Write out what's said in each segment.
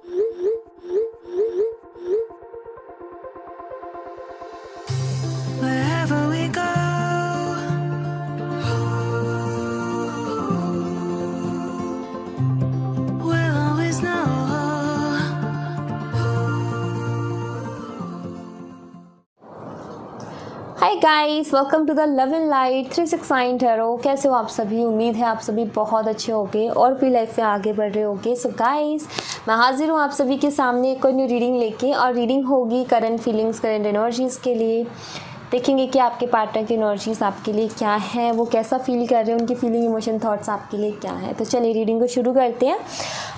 Wherever we go, we'll always know. Hi guys, welcome to the love and light 369 tarot. कैसे हो आप सभी? उम्मीद है आप सभी बहुत अच्छे होंगे और भी लाइफ में आगे बढ़ रहे होंगे। सो गाइस, मैं हाजिर हूँ आप सभी के सामने एक और न्यू रीडिंग लेके, और रीडिंग होगी करंट फीलिंग्स, करंट एनर्जीज़ के लिए। देखेंगे कि आपके पार्टनर की एनर्जीज आपके लिए क्या है, वो कैसा फील कर रहे हैं, उनकी फीलिंग, इमोशन, थॉट्स आपके लिए क्या है। तो चलिए रीडिंग को शुरू करते हैं।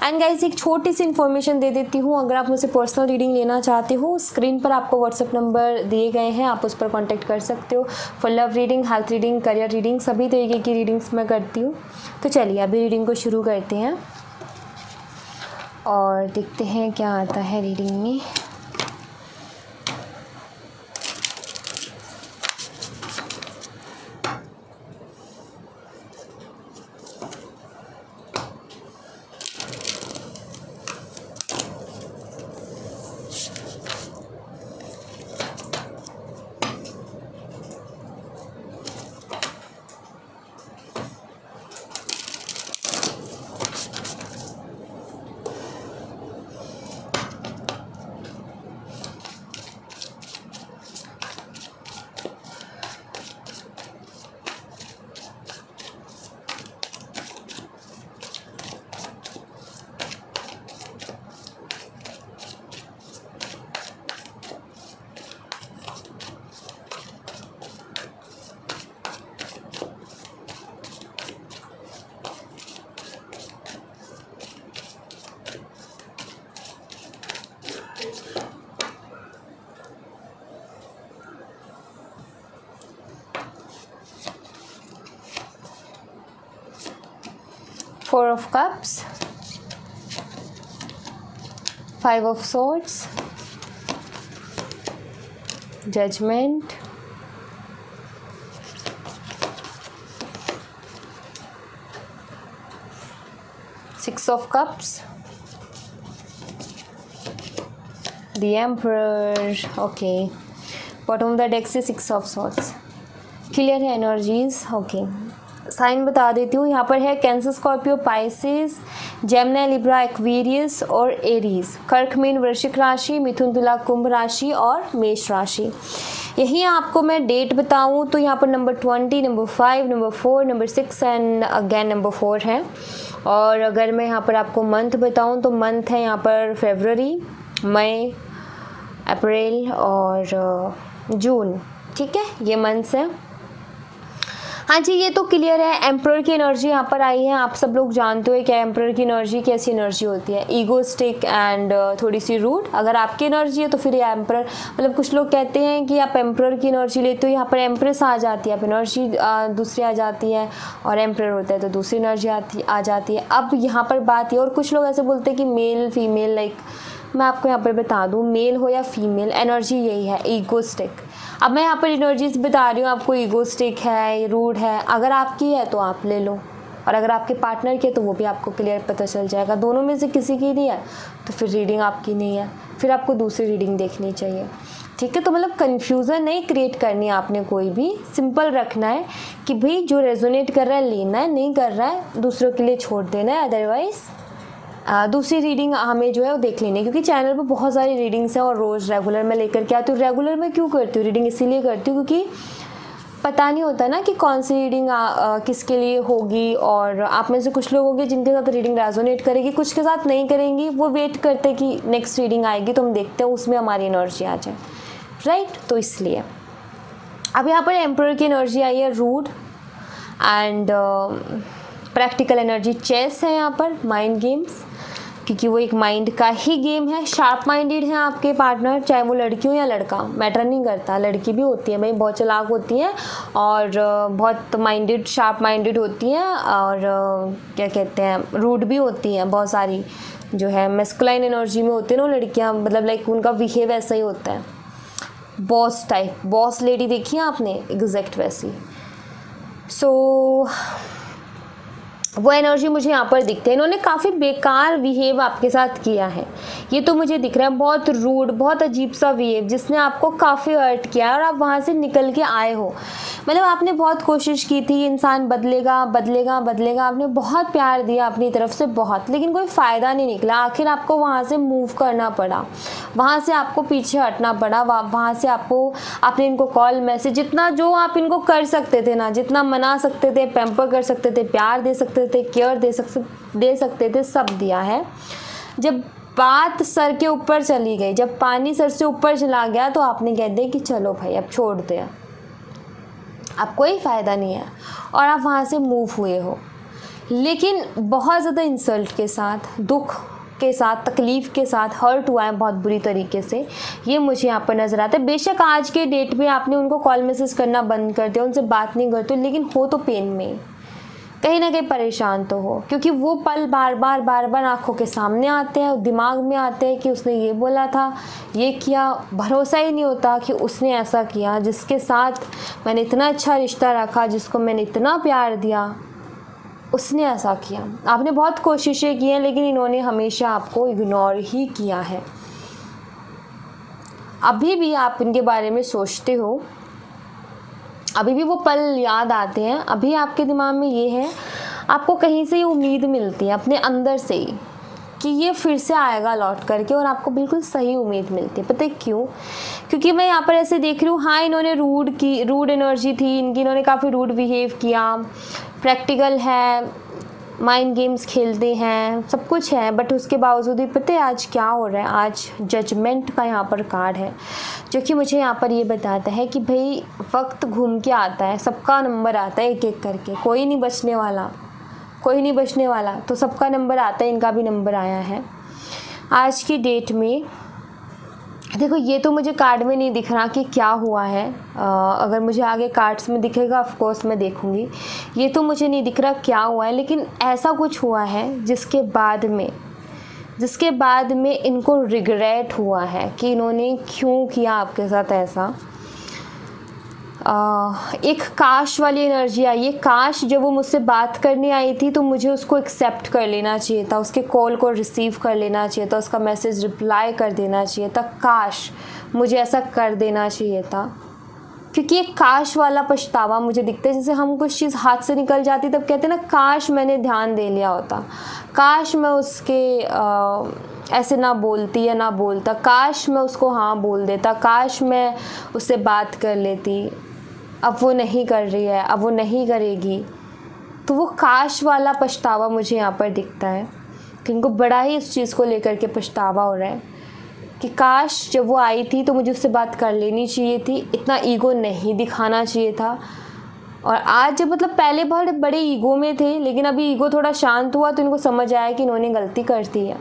एंड गाइस, एक छोटी सी इन्फॉर्मेशन दे देती हूँ। अगर आप मुझसे पर्सनल रीडिंग लेना चाहते हो, स्क्रीन पर आपको व्हाट्सएप नंबर दिए गए हैं, आप उस पर कॉन्टैक्ट कर सकते हो। For love reading, health reading, career reading, सभी तरीके की रीडिंग्स मैं करती हूँ। तो चलिए अभी रीडिंग को शुरू करते हैं और देखते हैं क्या आता है रीडिंग में। Four of Cups, Five of Swords, Judgment, Six of Cups, The Emperor. Okay, bottom of the deck से Six of Swords. क्लियर है एनर्जीज? ओके, साइन बता देती हूँ। यहाँ पर है cancer, Scorpio, Pisces, Gemini, Libra, Aquarius और एरीज। कर्क, मीन, वृश्चिक राशि, मिथुन, तुला, कुंभ राशि और मेष राशि। यही आपको मैं डेट बताऊँ तो यहाँ पर number 20, number 5, number 4, number 6 and again number 4 है। और अगर मैं यहाँ पर आपको मंथ बताऊँ तो मंथ है यहाँ पर फरवरी, मई, अप्रैल और जून। ठीक है, ये मंथ्स हैं। हाँ जी, ये तो क्लियर है। एम्परर की एनर्जी यहाँ पर आई है। आप सब लोग जानते हो क्या एम्परर की एनर्जी कैसी एनर्जी होती है? ईगोस्टिक एंड थोड़ी सी रूड। अगर आपकी एनर्जी है तो फिर ये एम्परर, मतलब कुछ लोग कहते हैं कि आप एम्परर की एनर्जी लेते हो, यहाँ पर एम्प्रेस आ जाती है, आप एनर्जी दूसरी आ जाती है, और एम्परर होता है तो दूसरी एनर्जी आ जाती है। अब यहाँ पर बात ये, और कुछ लोग ऐसे बोलते हैं कि मेल फीमेल, लाइक मैं आपको यहाँ पर बता दूँ, मेल हो या फीमेल, एनर्जी यही है, ईगोस्टिक। अब मैं यहाँ पर एनर्जीज बता रही हूँ आपको, ईगोस्टिक है, रूड है। अगर आपकी है तो आप ले लो, और अगर आपके पार्टनर की है तो वो भी आपको क्लियर पता चल जाएगा। दोनों में से किसी की नहीं है तो फिर रीडिंग आपकी नहीं है, फिर आपको दूसरी रीडिंग देखनी चाहिए। ठीक है, तो मतलब कन्फ्यूज़न नहीं क्रिएट करनी है आपने, कोई भी सिंपल रखना है कि भाई जो रेजोनेट कर रहा है लेना है, नहीं कर रहा है दूसरों के लिए छोड़ देना है। अदरवाइज़ दूसरी रीडिंग हमें जो है वो देख लेनी है, क्योंकि चैनल पर बहुत सारी रीडिंग्स हैं और रोज़ रेगुलर में लेकर के आती हूँ। रेगुलर में क्यों करती हूँ रीडिंग? इसीलिए करती हूँ क्योंकि पता नहीं होता ना कि कौन सी रीडिंग किसके लिए होगी। और आप में से कुछ लोग होंगे जिनके साथ रीडिंग रेजोनेट करेगी, कुछ के साथ नहीं करेंगी। वो वेट करते कि नेक्स्ट रीडिंग आएगी तो हम देखते हैं उसमें हमारी एनर्जी आ जाए, राइट? तो इसलिए अब यहाँ पर एम्परर की एनर्जी आई है, रूड एंड प्रैक्टिकल एनर्जी। चेस है यहाँ पर, माइंड गेम्स, क्योंकि वो एक माइंड का ही गेम है। शार्प माइंडेड है आपके पार्टनर, चाहे वो लड़की हो या लड़का, मैटर नहीं करता। लड़की भी होती है भाई, बहुत चालाक होती है और बहुत माइंडेड, शार्प माइंडेड होती हैं, और क्या कहते हैं, रूड भी होती हैं। बहुत सारी जो है मैस्कुलाइन एनर्जी में होती है ना लड़कियाँ, मतलब लाइक उनका बिहेव ऐसा ही होता है, बॉस टाइप। बॉस लेडी देखी है आपने, एग्जैक्ट वैसी। सो वो एनर्जी मुझे यहाँ पर दिखती है। इन्होंने काफ़ी बेकार बिहेव आपके साथ किया है, ये तो मुझे दिख रहा है। बहुत रूड, बहुत अजीब सा बिहेव जिसने आपको काफ़ी हर्ट किया और आप वहाँ से निकल के आए हो। मतलब आपने बहुत कोशिश की थी, इंसान बदलेगा बदलेगा बदलेगा, आपने बहुत प्यार दिया अपनी तरफ से बहुत, लेकिन कोई फ़ायदा नहीं निकला। आखिर आपको वहाँ से मूव करना पड़ा, वहाँ से आपको पीछे हटना पड़ा, वहाँ से आपने इनको कॉल मैसेज, जितना जो आप इनको कर सकते थे ना, जितना मना सकते थे, पैम्पर कर सकते थे, प्यार दे सकते थे, केयर दे सकते थे, सब दिया है। जब बात सर के ऊपर चली गई, जब पानी सर से ऊपर चला गया, तो आपने कह दिया कि चलो भाई अब छोड़ दे, अब कोई फ़ायदा नहीं है, और आप वहाँ से मूव हुए हो। लेकिन बहुत ज़्यादा इंसल्ट के साथ, दुख के साथ, तकलीफ़ के साथ हर्ट हुआ है बहुत बुरी तरीके से, ये मुझे यहाँ पर नज़र आता है। बेशक आज के डेट पे आपने उनको कॉल मैसेज करना बंद कर दिया, उनसे बात नहीं करते, लेकिन हो तो पेन में, कहीं ना कहीं परेशान तो हो, क्योंकि वो पल बार बार आंखों के सामने आते हैं, दिमाग में आते हैं कि उसने ये बोला था, ये किया। भरोसा ही नहीं होता कि उसने ऐसा किया, जिसके साथ मैंने इतना अच्छा रिश्ता रखा, जिसको मैंने इतना प्यार दिया, उसने ऐसा किया। आपने बहुत कोशिशें की हैं, लेकिन इन्होंने हमेशा आपको इग्नोर ही किया है। अभी भी आप इनके बारे में सोचते हो, अभी भी वो पल याद आते हैं, अभी आपके दिमाग में ये है, आपको कहीं से ये उम्मीद मिलती है अपने अंदर से ही कि ये फिर से आएगा लौट करके, और आपको बिल्कुल सही उम्मीद मिलती है। पता है क्यों? क्योंकि मैं यहाँ पर ऐसे देख रही हूँ, हाँ इन्होंने रूड एनर्जी थी इनकी, इन्होंने काफ़ी रूड बिहेव किया, प्रैक्टिकल है, माइंड गेम्स खेलते हैं, सब कुछ है, बट उसके बावजूद भी पता है आज क्या हो रहा है? आज जजमेंट का यहाँ पर कार्ड है, जो कि मुझे यहाँ पर ये बताता है कि भाई वक्त घूम के आता है, सबका नंबर आता है एक एक करके, कोई नहीं बचने वाला, कोई नहीं बचने वाला, तो सबका नंबर आता है, इनका भी नंबर आया है आज की डेट में। देखो ये तो मुझे कार्ड में नहीं दिख रहा कि क्या हुआ है, अगर मुझे आगे कार्ड्स में दिखेगा ऑफ कोर्स मैं देखूँगी। ये तो मुझे नहीं दिख रहा क्या हुआ है, लेकिन ऐसा कुछ हुआ है जिसके बाद में इनको रिग्रेट हुआ है कि इन्होंने क्यों किया आपके साथ ऐसा। एक काश वाली एनर्जी आई है। काश जब वो मुझसे बात करने आई थी तो मुझे उसको एक्सेप्ट कर लेना चाहिए था, उसके कॉल को रिसीव कर लेना चाहिए था, उसका मैसेज रिप्लाई कर देना चाहिए था। काश मुझे ऐसा कर देना चाहिए था, क्योंकि एक काश वाला पछतावा मुझे दिखता है। जैसे हम कुछ चीज़ हाथ से निकल जाती तब कहते हैं ना, काश मैंने ध्यान दे लिया होता, काश मैं उसके ऐसे ना बोलती या ना बोलता, काश मैं उसको हाँ बोल देता, काश मैं उससे बात कर लेती। अब वो नहीं कर रही है, अब वो नहीं करेगी, तो वो काश वाला पछतावा मुझे यहाँ पर दिखता है कि इनको बड़ा ही इस चीज़ को लेकर के पछतावा हो रहा है कि काश जब वो आई थी तो मुझे उससे बात कर लेनी चाहिए थी, इतना ईगो नहीं दिखाना चाहिए था। और आज जब मतलब पहले बहुत बड़े ईगो में थे, लेकिन अभी ईगो थोड़ा शांत हुआ तो इनको समझ आया कि इन्होंने गलती कर दी है।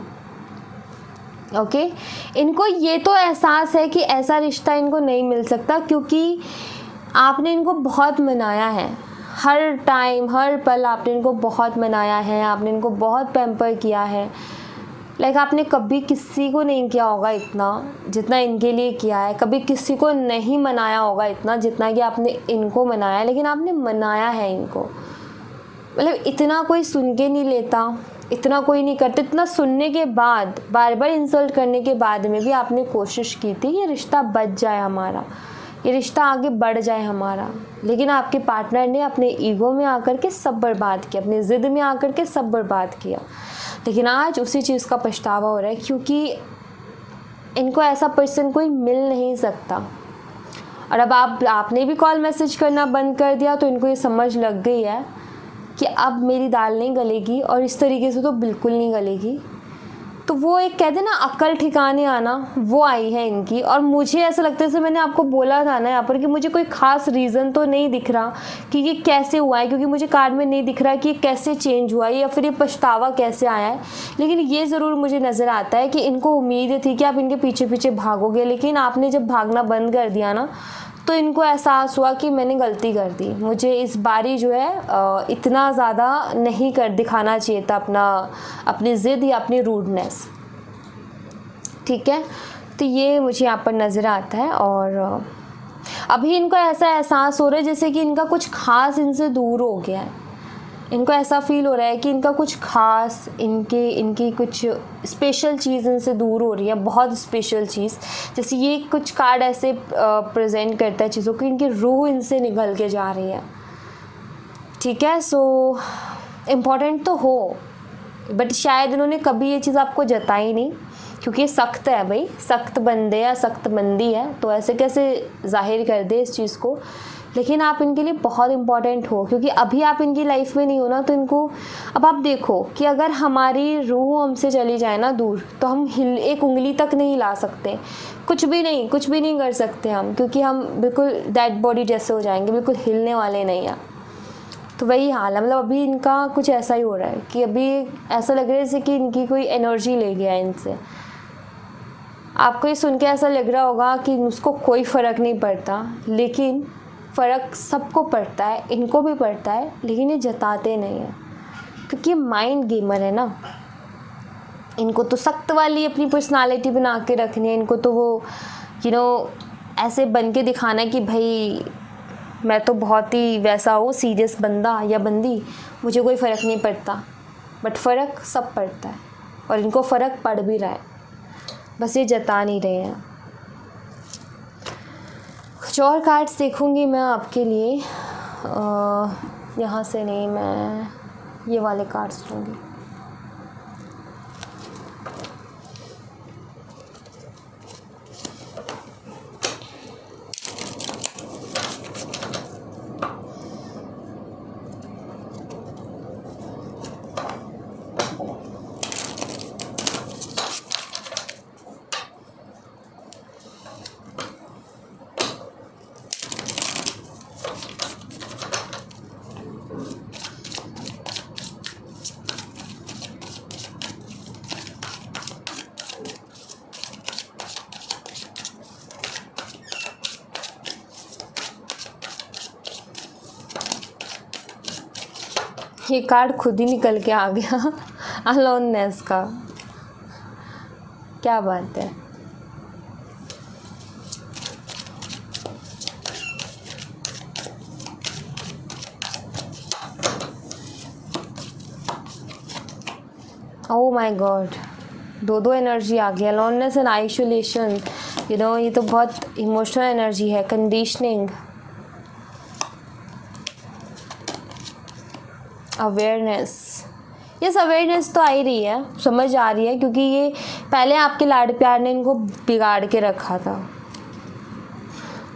ओके, इनको ये तो एहसास है कि ऐसा रिश्ता इनको नहीं मिल सकता, क्योंकि आपने इनको बहुत मनाया है, हर टाइम हर पल आपने इनको बहुत मनाया है, आपने इनको बहुत पैम्पर किया है। लाइक आपने कभी किसी को नहीं किया होगा इतना जितना इनके लिए किया है, कभी किसी को नहीं मनाया होगा इतना जितना कि आपने इनको मनाया, लेकिन आपने मनाया है इनको। मतलब इतना कोई सुन के नहीं लेता, इतना कोई नहीं करता। इतना सुनने के बाद, बार बार इंसल्ट करने के बाद में भी आपने कोशिश की थी ये रिश्ता बच जाए हमारा, ये रिश्ता आगे बढ़ जाए हमारा, लेकिन आपके पार्टनर ने अपने ईगो में आकर के सब बर्बाद किया, अपनी ज़िद में आकर के सब बर्बाद किया। लेकिन आज उसी चीज़ का पछतावा हो रहा है, क्योंकि इनको ऐसा पर्सन कोई मिल नहीं सकता। और अब आपने भी कॉल मैसेज करना बंद कर दिया, तो इनको ये समझ लग गई है कि अब मेरी दाल नहीं गलेगी, और इस तरीके से तो बिल्कुल नहीं गलेगी। तो वो एक कहते हैं ना अक्ल ठिकाने आना, वो आई है इनकी। और मुझे ऐसा लगता है, जैसे मैंने आपको बोला था ना यहाँ पर, कि मुझे कोई ख़ास रीज़न तो नहीं दिख रहा कि ये कैसे हुआ है, क्योंकि मुझे कार्ड में नहीं दिख रहा कि ये कैसे चेंज हुआ है या फिर ये पछतावा कैसे आया है। लेकिन ये ज़रूर मुझे नज़र आता है कि इनको उम्मीद थी कि आप इनके पीछे पीछे भागोगे, लेकिन आपने जब भागना बंद कर दिया ना, तो इनको एहसास हुआ कि मैंने गलती कर दी, मुझे इस बारी जो है इतना ज़्यादा नहीं दिखाना चाहिए था अपनी ज़िद या अपनी रूडनेस। ठीक है, तो ये मुझे यहाँ पर नज़र आता है। और अभी इनको ऐसा एहसास हो रहा है जैसे कि इनका कुछ खास इनसे दूर हो गया है। इनको ऐसा फील हो रहा है कि इनका कुछ खास, इनकी कुछ स्पेशल चीज़ इनसे दूर हो रही है, बहुत स्पेशल चीज़। जैसे ये कुछ कार्ड ऐसे प्रेजेंट करता है चीज़ों की, इनकी रूह इनसे निकल के जा रही है, ठीक है। सो इम्पॉर्टेंट तो हो, बट शायद इन्होंने कभी ये चीज़ आपको जताई नहीं, क्योंकि ये सख्त है भाई, सख्त बंदे या सख्त बंदी है, तो ऐसे कैसे जाहिर कर दे इस चीज़ को। लेकिन आप इनके लिए बहुत इम्पॉर्टेंट हो, क्योंकि अभी आप इनकी लाइफ में नहीं हो ना, तो इनको अब आप देखो कि अगर हमारी रूह हमसे चली जाए ना दूर, तो हम एक उंगली तक नहीं हिला सकते, कुछ भी नहीं कर सकते हम, क्योंकि हम बिल्कुल डेड बॉडी जैसे हो जाएंगे, बिल्कुल हिलने वाले नहीं हैं। तो वही हाल है, मतलब अभी इनका कुछ ऐसा ही हो रहा है कि अभी ऐसा लग रहा है जैसे कि इनकी कोई एनर्जी ले गया है इनसे। आपको ये सुन के ऐसा लग रहा होगा कि उसको कोई फ़र्क नहीं पड़ता, लेकिन फ़र्क सबको पड़ता है, इनको भी पड़ता है, लेकिन ये जताते नहीं हैं, क्योंकि ये माइंड गेमर है ना। इनको तो सख्त वाली अपनी पर्सनालिटी बना के रखनी है, इनको तो वो ऐसे बन के दिखाना है कि भाई मैं तो बहुत ही वैसा हूँ, सीरियस बंदा या बंदी, मुझे कोई फ़र्क नहीं पड़ता। बट फ़र्क सब पड़ता है, और इनको फ़र्क पड़ भी रहा है, बस ये जता नहीं रहे हैं। कुछ और कार्ड्स देखूंगी मैं आपके लिए, यहाँ से नहीं, मैं ये वाले कार्ड्स लूँगी। ये कार्ड खुद ही निकल के आ गया अलोननेस का, क्या बात है। ओह माय गॉड, दो एनर्जी आ गया, अलोननेस एंड आइसोलेशन। ये तो बहुत इमोशनल एनर्जी है, कंडीशनिंग, अवेयरनेस। यस, अवेयरनेस तो आ ही रही है, समझ आ रही है, क्योंकि ये पहले आपके लाड प्यार ने इनको बिगाड़ के रखा था।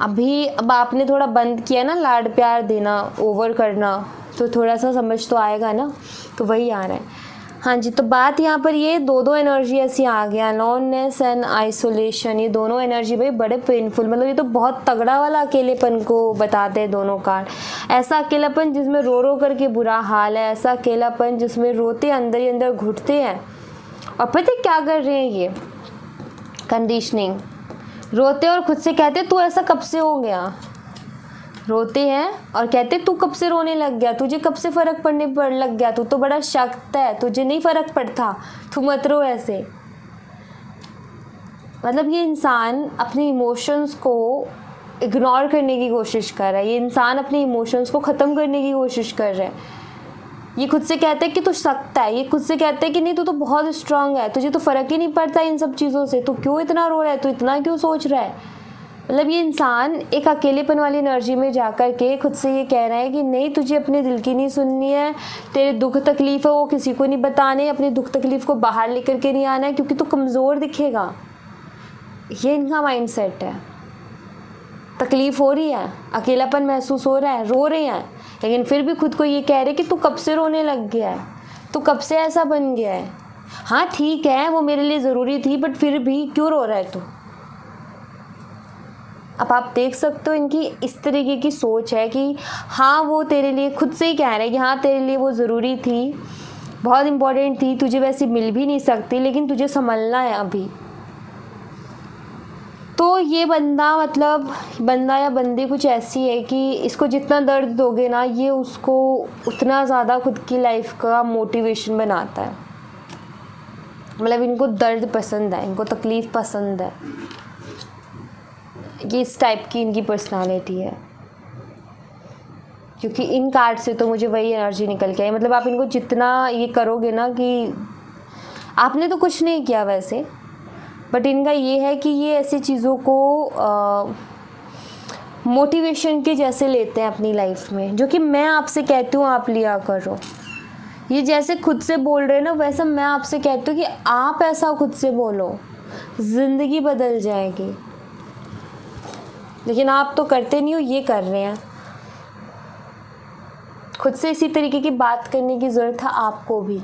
अब आपने थोड़ा बंद किया ना लाड प्यार देना, ओवर करना, तो थोड़ा सा समझ तो आएगा ना, तो वही आ रहा है। हाँ जी, तो बात यहाँ पर ये दो एनर्जी ऐसी आ गया, लोननेस एंड आइसोलेशन। ये दोनों एनर्जी भाई बड़े पेनफुल, मतलब ये तो बहुत तगड़ा वाला अकेलेपन को बताते हैं दोनों कार्ड। ऐसा अकेलापन जिसमें रो करके बुरा हाल है, ऐसा अकेलापन जिसमें रोते अंदर ही अंदर घुटते हैं। और पता है क्या कर रहे हैं ये, कंडीशनिंग, रोते और खुद से कहते तू ऐसा कब से हो गया, रोते हैं और कहते तू कब से रोने लग गया, तुझे कब से फ़र्क पड़ने पर लग गया, तू तो बड़ा सख्त है, तुझे नहीं फ़र्क पड़ता, तू मत रो ऐसे। मतलब ये इंसान अपने इमोशंस को इग्नोर करने की कोशिश कर रहा है, ये इंसान अपने इमोशंस को ख़त्म करने की कोशिश कर रहा है। ये खुद से कहता है कि तू सख्त है, ये खुद से कहता है कि नहीं तू तो बहुत स्ट्रांग है, तुझे तो फ़र्क ही नहीं पड़ता इन सब चीज़ों से, तू क्यों इतना रो रहा है, तू इतना क्यों सोच रहा है। मतलब ये इंसान एक अकेलेपन वाली एनर्जी में जाकर के खुद से ये कह रहा है कि नहीं तुझे अपने दिल की नहीं सुननी है, तेरे दुख तकलीफ़ है वो किसी को नहीं बताने, अपनी दुख तकलीफ़ को बाहर लेकर के नहीं आना है, क्योंकि तू कमज़ोर दिखेगा। ये इनका माइंडसेट है। तकलीफ़ हो रही है, अकेलापन महसूस हो रहा है, रो रहे हैं, लेकिन फिर भी खुद को ये कह रहे कि तू कब से रोने लग गया है, तू कब से ऐसा बन गया है। हाँ ठीक है वो मेरे लिए ज़रूरी थी, बट फिर भी क्यों रो रहा है तू। अब आप देख सकते हो इनकी इस तरीके की सोच है कि हाँ वो तेरे लिए, खुद से ही कह रहे हैं कि हाँ तेरे लिए वो ज़रूरी थी, बहुत इम्पोर्टेंट थी, तुझे वैसे मिल भी नहीं सकती, लेकिन तुझे संभलना है अभी। तो ये बंदा, मतलब बंदा या बंदी कुछ ऐसी है कि इसको जितना दर्द दोगे ना, ये उसको उतना ज़्यादा खुद की लाइफ का मोटिवेशन बनाता है। मतलब इनको दर्द पसंद है, इनको तकलीफ़ पसंद है, ये इस टाइप की इनकी पर्सनालिटी है। क्योंकि इन कार्ड से तो मुझे वही एनर्जी निकल के आई। मतलब आप इनको जितना ये करोगे ना, कि आपने तो कुछ नहीं किया वैसे, बट इनका ये है कि ये ऐसी चीज़ों को मोटिवेशन के जैसे लेते हैं अपनी लाइफ में, जो कि मैं आपसे कहती हूँ आप लिया करो। ये जैसे खुद से बोल रहे हैं ना, वैसा मैं आपसे कहती हूँ कि आप ऐसा खुद से बोलो, ज़िंदगी बदल जाएगी। लेकिन आप तो करते नहीं हो, ये कर रहे हैं। खुद से इसी तरीके की बात करने की ज़रूरत है आपको भी,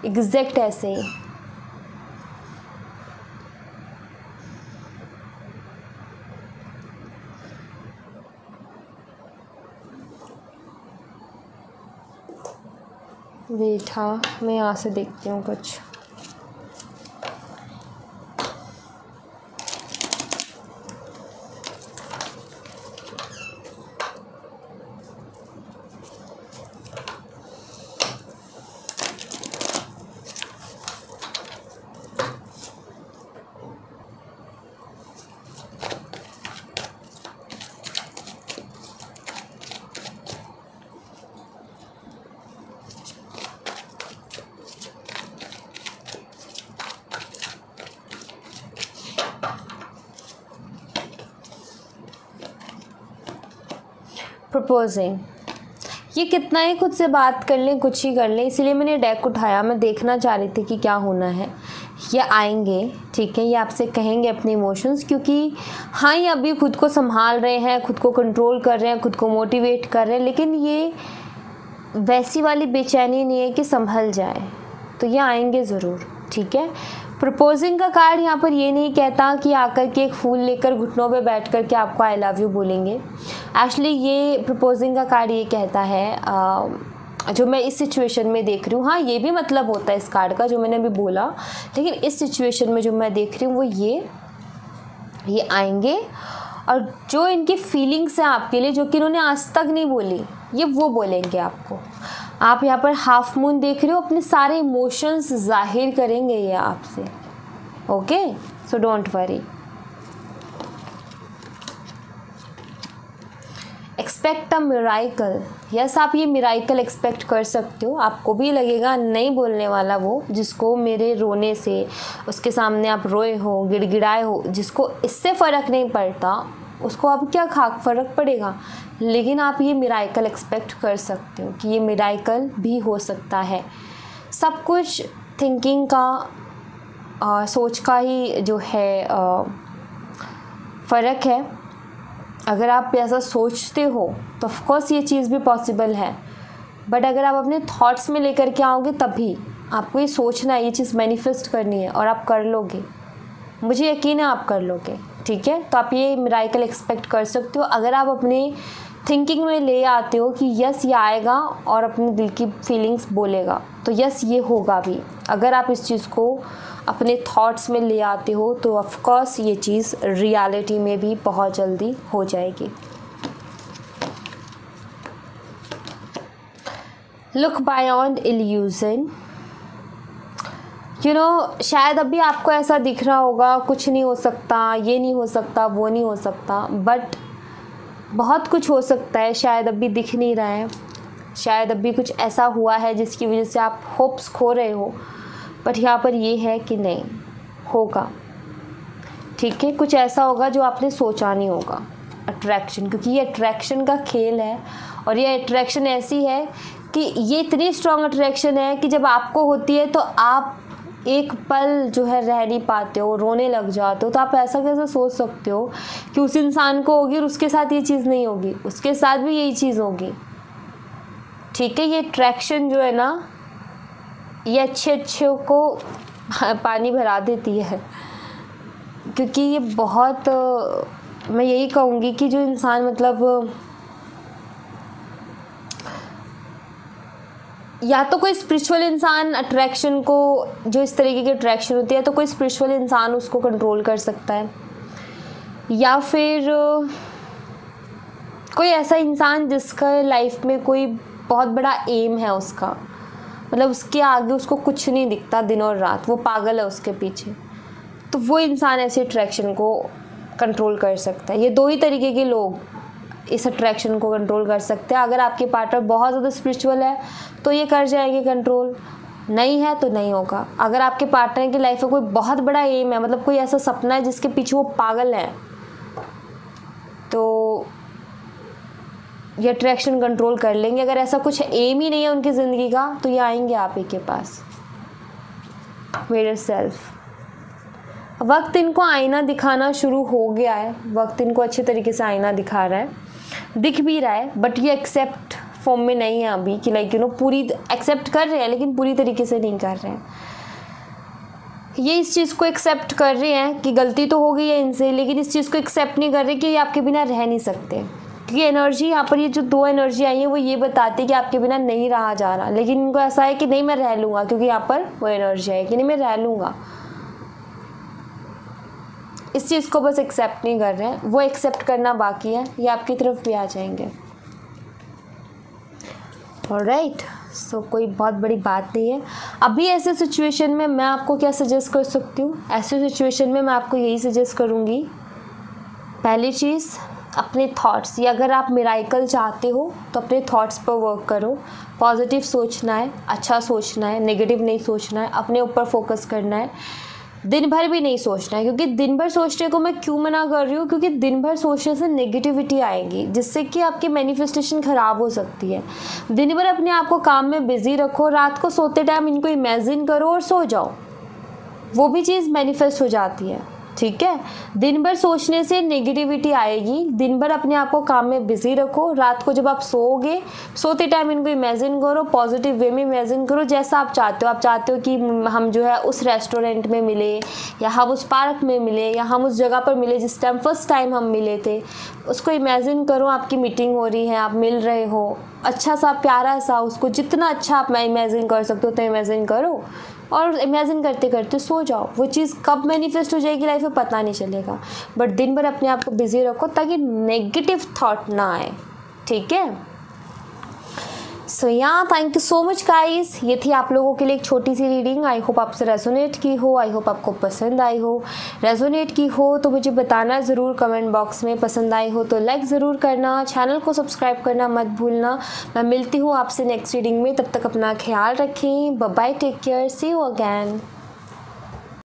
एग्जैक्ट ऐसे ही। वेट, हाँ मैं यहाँ से देखती हूँ कुछ। प्रपोजिंग, ये कितना ही खुद से बात कर लें, कुछ ही कर लें, इसीलिए मैंने डेक उठाया। मैं देखना चाह रही थी कि क्या होना है। ये आएंगे, ठीक है, ये आपसे कहेंगे अपने इमोशंस, क्योंकि हाँ ये अभी खुद को संभाल रहे हैं, खुद को कंट्रोल कर रहे हैं, खुद को मोटिवेट कर रहे हैं, लेकिन ये वैसी वाली बेचैनी नहीं है कि संभल जाए। तो ये आएंगे ज़रूर, ठीक है। प्रपोजिंग का कार्ड यहाँ पर ये नहीं कहता कि आकर के एक फूल लेकर घुटनों पे बैठ कर के आपको आई लव यू बोलेंगे। एक्चुअली ये प्रपोजिंग का कार्ड ये कहता है, जो मैं इस सिचुएशन में देख रही हूँ, हाँ ये भी मतलब होता है इस कार्ड का जो मैंने अभी बोला, लेकिन इस सिचुएशन में जो मैं देख रही हूँ वो ये आएंगे और जो इनकी फीलिंग्स हैं आपके लिए, जो कि इन्होंने आज तक नहीं बोली, ये वो बोलेंगे आपको। आप यहाँ पर हाफ मून देख रहे हो, अपने सारे इमोशंस जाहिर करेंगे ये आपसे। Okay, so don't worry. Expect a miracle. Yes, आप ये मिराइकल एक्सपेक्ट कर सकते हो। आपको भी लगेगा नहीं बोलने वाला वो, जिसको मेरे रोने से उसके सामने आप रोए हो, गिड़गिड़ाए हो, जिसको इससे फ़र्क नहीं पड़ता, उसको अब क्या फ़र्क पड़ेगा। लेकिन आप ये मिराइकल एक्सपेक्ट कर सकते हो कि ये मिराइकल भी हो सकता है। सब कुछ थिंकिंग का, सोच का ही जो है फ़र्क है। अगर आप ऐसा सोचते हो तो ऑफकोर्स ये चीज़ भी पॉसिबल है, बट अगर आप अपने थॉट्स में लेकर के आओगे तभी आपको ये सोचना है, ये चीज़ मैनिफेस्ट करनी है और आप कर लोगे। मुझे यकीन है आप कर लोगे, ठीक है। तो आप ये मिराइकल एक्सपेक्ट कर सकते हो अगर आप अपने थिंकिंग में ले आते हो कि यस ये आएगा और अपने दिल की फीलिंग्स बोलेगा, तो यस ये होगा भी। अगर आप इस चीज़ को अपने थॉट्स में ले आते हो तो ऑफ कोर्स ये चीज़ रियलिटी में भी बहुत जल्दी हो जाएगी। Look beyond illusion. शायद अभी आपको ऐसा दिख रहा होगा कुछ नहीं हो सकता, ये नहीं हो सकता, वो नहीं हो सकता, बट बहुत कुछ हो सकता है। शायद अभी दिख नहीं रहा है, शायद अभी कुछ ऐसा हुआ है जिसकी वजह से आप होप्स खो रहे हो, बट यहाँ पर ये है कि नहीं होगा, ठीक है। कुछ ऐसा होगा जो आपने सोचा नहीं होगा। अट्रैक्शन, क्योंकि ये अट्रैक्शन का खेल है और ये अट्रैक्शन ऐसी है कि ये इतनी स्ट्रॉन्ग अट्रैक्शन है कि जब आपको होती है तो आप एक पल जो है रह नहीं पाते हो, रोने लग जाते हो। तो आप ऐसा कैसे सोच सकते हो कि उस इंसान को होगी और उसके साथ ये चीज़ नहीं होगी, उसके साथ भी यही चीज़ होगी, ठीक है। ये अट्रैक्शन जो है ना, ये अच्छे को पानी भरा देती है, क्योंकि ये बहुत, मैं यही कहूँगी कि जो इंसान मतलब या तो कोई स्पिरिचुअल इंसान अट्रैक्शन को, जो इस तरीके की अट्रैक्शन होती है, तो कोई स्पिरिचुअल इंसान उसको कंट्रोल कर सकता है, या फिर कोई ऐसा इंसान जिसका लाइफ में कोई बहुत बड़ा एम है उसका, मतलब उसके आगे उसको कुछ नहीं दिखता दिन और रात, वो पागल है उसके पीछे, तो वो इंसान ऐसे अट्रैक्शन को कंट्रोल कर सकता है। ये दो ही तरीके के लोग इस अट्रैक्शन को कंट्रोल कर सकते हैं। अगर आपके पार्टनर बहुत ज़्यादा स्पिरिचुअल है तो ये कर जाएंगे कंट्रोल, नहीं है तो नहीं होगा। अगर आपके पार्टनर की लाइफ में कोई बहुत बड़ा एम है, मतलब कोई ऐसा सपना है जिसके पीछे वो पागल है, तो ये अट्रैक्शन कंट्रोल कर लेंगे। अगर ऐसा कुछ एम ही नहीं है उनकी ज़िंदगी का तो ये आएंगे आप ही के पास। मेरे सेल्फ, वक्त इनको आईना दिखाना शुरू हो गया है, वक्त इनको अच्छे तरीके से आईना दिखा रहा है, दिख भी रहा है, बट ये एक्सेप्ट फॉर्म में नहीं है अभी कि लाइक यू नो पूरी एक्सेप्ट कर रहे हैं लेकिन पूरी तरीके से नहीं कर रहे हैं। ये इस चीज़ को एक्सेप्ट कर रहे हैं कि गलती तो हो गई है इनसे, लेकिन इस चीज़ को एक्सेप्ट नहीं कर रहे कि ये आपके बिना रह नहीं सकते। क्योंकि एनर्जी यहाँ पर, ये जो 2 एनर्जी आई है वो ये बताती है कि आपके बिना नहीं रहा जा रहा, लेकिन इनको ऐसा है कि नहीं मैं रह लूँगा, क्योंकि यहाँ पर वो एनर्जी है कि नहीं मैं रह लूँगा। इस चीज़ को बस एक्सेप्ट नहीं कर रहे हैं, वो एक्सेप्ट करना बाकी है, ये आपकी तरफ भी आ जाएंगे। ऑलराइट, सो कोई बहुत बड़ी बात नहीं है। अभी ऐसे सिचुएशन में मैं आपको क्या सजेस्ट कर सकती हूँ, ऐसे सिचुएशन में मैं आपको यही सजेस्ट करूँगी, पहली चीज़ अपने थॉट्स, या अगर आप मिराइकल चाहते हो तो अपने थॉट्स पर वर्क करो। पॉजिटिव सोचना है, अच्छा सोचना है, नेगेटिव नहीं सोचना है, अपने ऊपर फोकस करना है, दिन भर भी नहीं सोचना है। क्योंकि दिन भर सोचने को मैं क्यों मना कर रही हूँ, क्योंकि दिन भर सोचने से नेगेटिविटी आएगी जिससे कि आपकी मैनिफेस्टेशन ख़राब हो सकती है। दिन भर अपने आप को काम में बिजी रखो, रात को सोते टाइम इनको इमेजिन करो और सो जाओ, वो भी चीज़ मैनिफेस्ट हो जाती है। ठीक है, दिन भर सोचने से नेगेटिविटी आएगी, दिन भर अपने आप को काम में बिजी रखो, रात को जब आप सोओगे सोते टाइम इनको इमेजिन करो, पॉजिटिव वे में इमेजिन करो जैसा आप चाहते हो। आप चाहते हो कि हम जो है उस रेस्टोरेंट में मिले, या हम उस पार्क में मिले, या हम उस जगह पर मिले जिस टाइम फर्स्ट टाइम हम मिले थे, उसको इमेजिन करो। आपकी मीटिंग हो रही है, आप मिल रहे हो, अच्छा सा प्यारा सा, उसको जितना अच्छा आप इमेजिन कर सकते हो तो इमेजिन करो, और इमेजिन करते करते सो जाओ। वो चीज़ कब मैनिफेस्ट हो जाएगी लाइफ में पता नहीं चलेगा, बट दिन भर अपने आप को बिजी रखो ताकि नेगेटिव थॉट ना आए। ठीक है, सो या thank you so much guys. ये थी आप लोगों के लिए एक छोटी सी रीडिंग। आई होप आपसे रेजोनेट की हो, आई होप आपको पसंद आई हो। रेजोनेट की हो तो मुझे बताना ज़रूर कमेंट बॉक्स में, पसंद आई हो तो लाइक ज़रूर करना, चैनल को सब्सक्राइब करना मत भूलना। मैं मिलती हूँ आपसे नेक्स्ट रीडिंग में, तब तक अपना ख्याल रखें। Bye bye, take care, see you again.